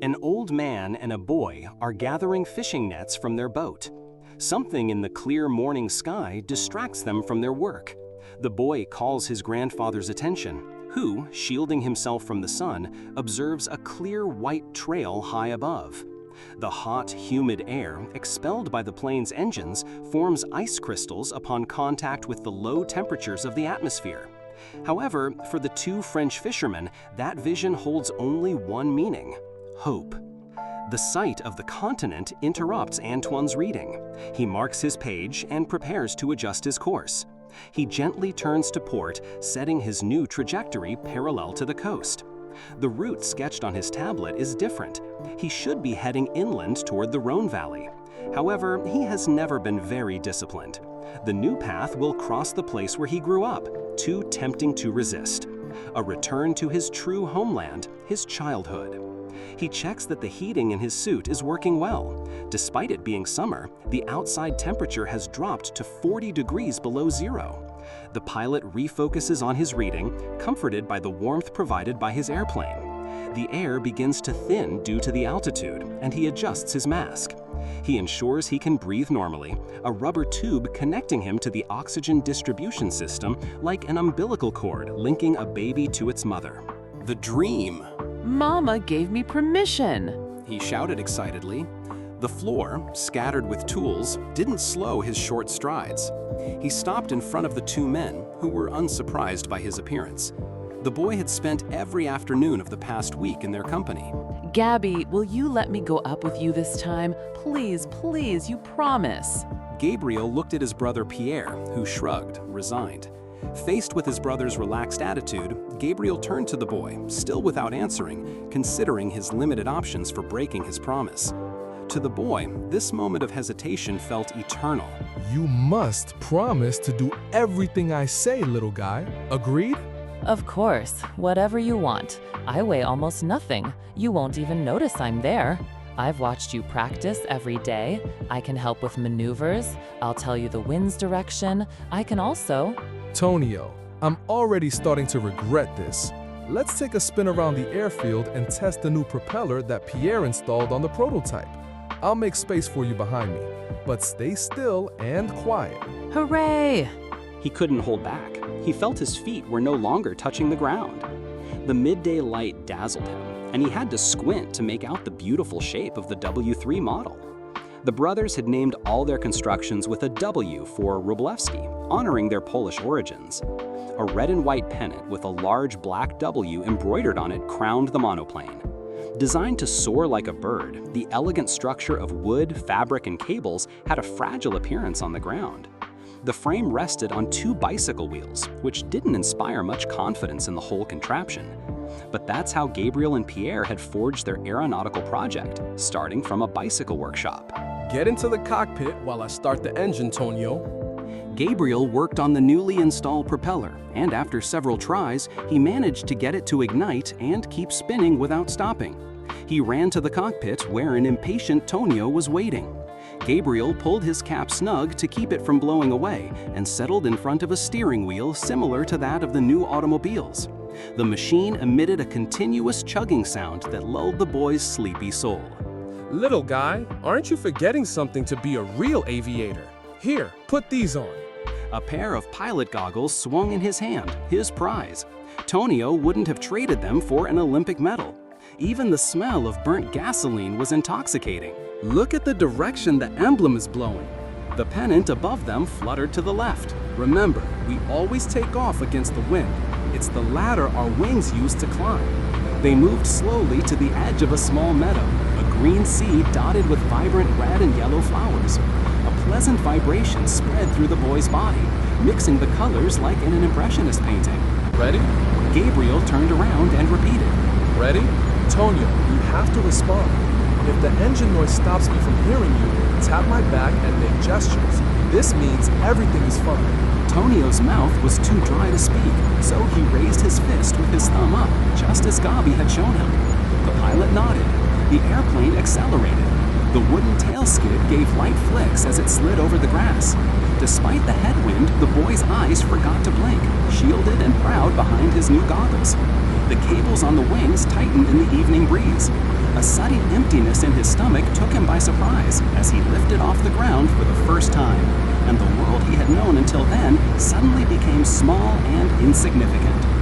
An old man and a boy are gathering fishing nets from their boat. Something in the clear morning sky distracts them from their work. The boy calls his grandfather's attention, who, shielding himself from the sun, observes a clear white trail high above. The hot, humid air expelled by the plane's engines forms ice crystals upon contact with the low temperatures of the atmosphere. However, for the two French fishermen, that vision holds only one meaning: hope. The sight of the continent interrupts Antoine's reading. He marks his page and prepares to adjust his course. He gently turns to port, setting his new trajectory parallel to the coast. The route sketched on his tablet is different. He should be heading inland toward the Rhone Valley. However, he has never been very disciplined. The new path will cross the place where he grew up, too tempting to resist. A return to his true homeland, his childhood. He checks that the heating in his suit is working well. Despite it being summer, the outside temperature has dropped to 40 degrees below zero. The pilot refocuses on his reading, comforted by the warmth provided by his airplane. The air begins to thin due to the altitude, and he adjusts his mask. He ensures he can breathe normally, a rubber tube connecting him to the oxygen distribution system like an umbilical cord linking a baby to its mother. The dream! Mama gave me permission, he shouted excitedly. The floor, scattered with tools, didn't slow his short strides. He stopped in front of the two men, who were unsurprised by his appearance. The boy had spent every afternoon of the past week in their company. Gabby, will you let me go up with you this time? Please, please, you promise. Gabriel looked at his brother Pierre, who shrugged, resigned. Faced with his brother's relaxed attitude, Gabriel turned to the boy, still without answering, considering his limited options for breaking his promise. To the boy, this moment of hesitation felt eternal. You must promise to do everything I say, little guy. Agreed? Of course, whatever you want. I weigh almost nothing. You won't even notice I'm there. I've watched you practice every day. I can help with maneuvers. I'll tell you the wind's direction. I can also... Tonio, I'm already starting to regret this. Let's take a spin around the airfield and test the new propeller that Pierre installed on the prototype. I'll make space for you behind me, but stay still and quiet. Hooray! He couldn't hold back. He felt his feet were no longer touching the ground. The midday light dazzled him, and he had to squint to make out the beautiful shape of the W3 model. The brothers had named all their constructions with a W for Wróblewski, honoring their Polish origins. A red and white pennant with a large black W embroidered on it crowned the monoplane. Designed to soar like a bird, the elegant structure of wood, fabric, and cables had a fragile appearance on the ground. The frame rested on two bicycle wheels, which didn't inspire much confidence in the whole contraption. But that's how Gabriel and Pierre had forged their aeronautical project, starting from a bicycle workshop. Get into the cockpit while I start the engine, Tonio. Gabriel worked on the newly installed propeller, and after several tries, he managed to get it to ignite and keep spinning without stopping. He ran to the cockpit where an impatient Tonio was waiting. Gabriel pulled his cap snug to keep it from blowing away and settled in front of a steering wheel similar to that of the new automobiles. The machine emitted a continuous chugging sound that lulled the boy's sleepy soul. Little guy, aren't you forgetting something to be a real aviator? Here, put these on. A pair of pilot goggles swung in his hand, his prize. Tonio wouldn't have traded them for an Olympic medal. Even the smell of burnt gasoline was intoxicating. Look at the direction the emblem is blowing. The pennant above them fluttered to the left. Remember, we always take off against the wind. It's the ladder our wings use to climb. They moved slowly to the edge of a small meadow, a green sea dotted with vibrant red and yellow flowers. A pleasant vibration spread through the boy's body, mixing the colors like in an impressionist painting. Ready? Gabriel turned around and repeated. Ready? Tonio, you have to respond. If the engine noise stops me from hearing you, tap my back and make gestures. This means everything is fine. Tonio's mouth was too dry to speak, so he raised his fist with his thumb up, just as Gabi had shown him. The pilot nodded. The airplane accelerated. The wooden tail skid gave light flicks as it slid over the grass. Despite the headwind, the boy's eyes forgot to blink, shielded and proud behind his new goggles. The cables on the wings tightened in the evening breeze. A sudden emptiness in his stomach took him by surprise as he lifted off the ground for the first time, and the world he had known until then suddenly became small and insignificant.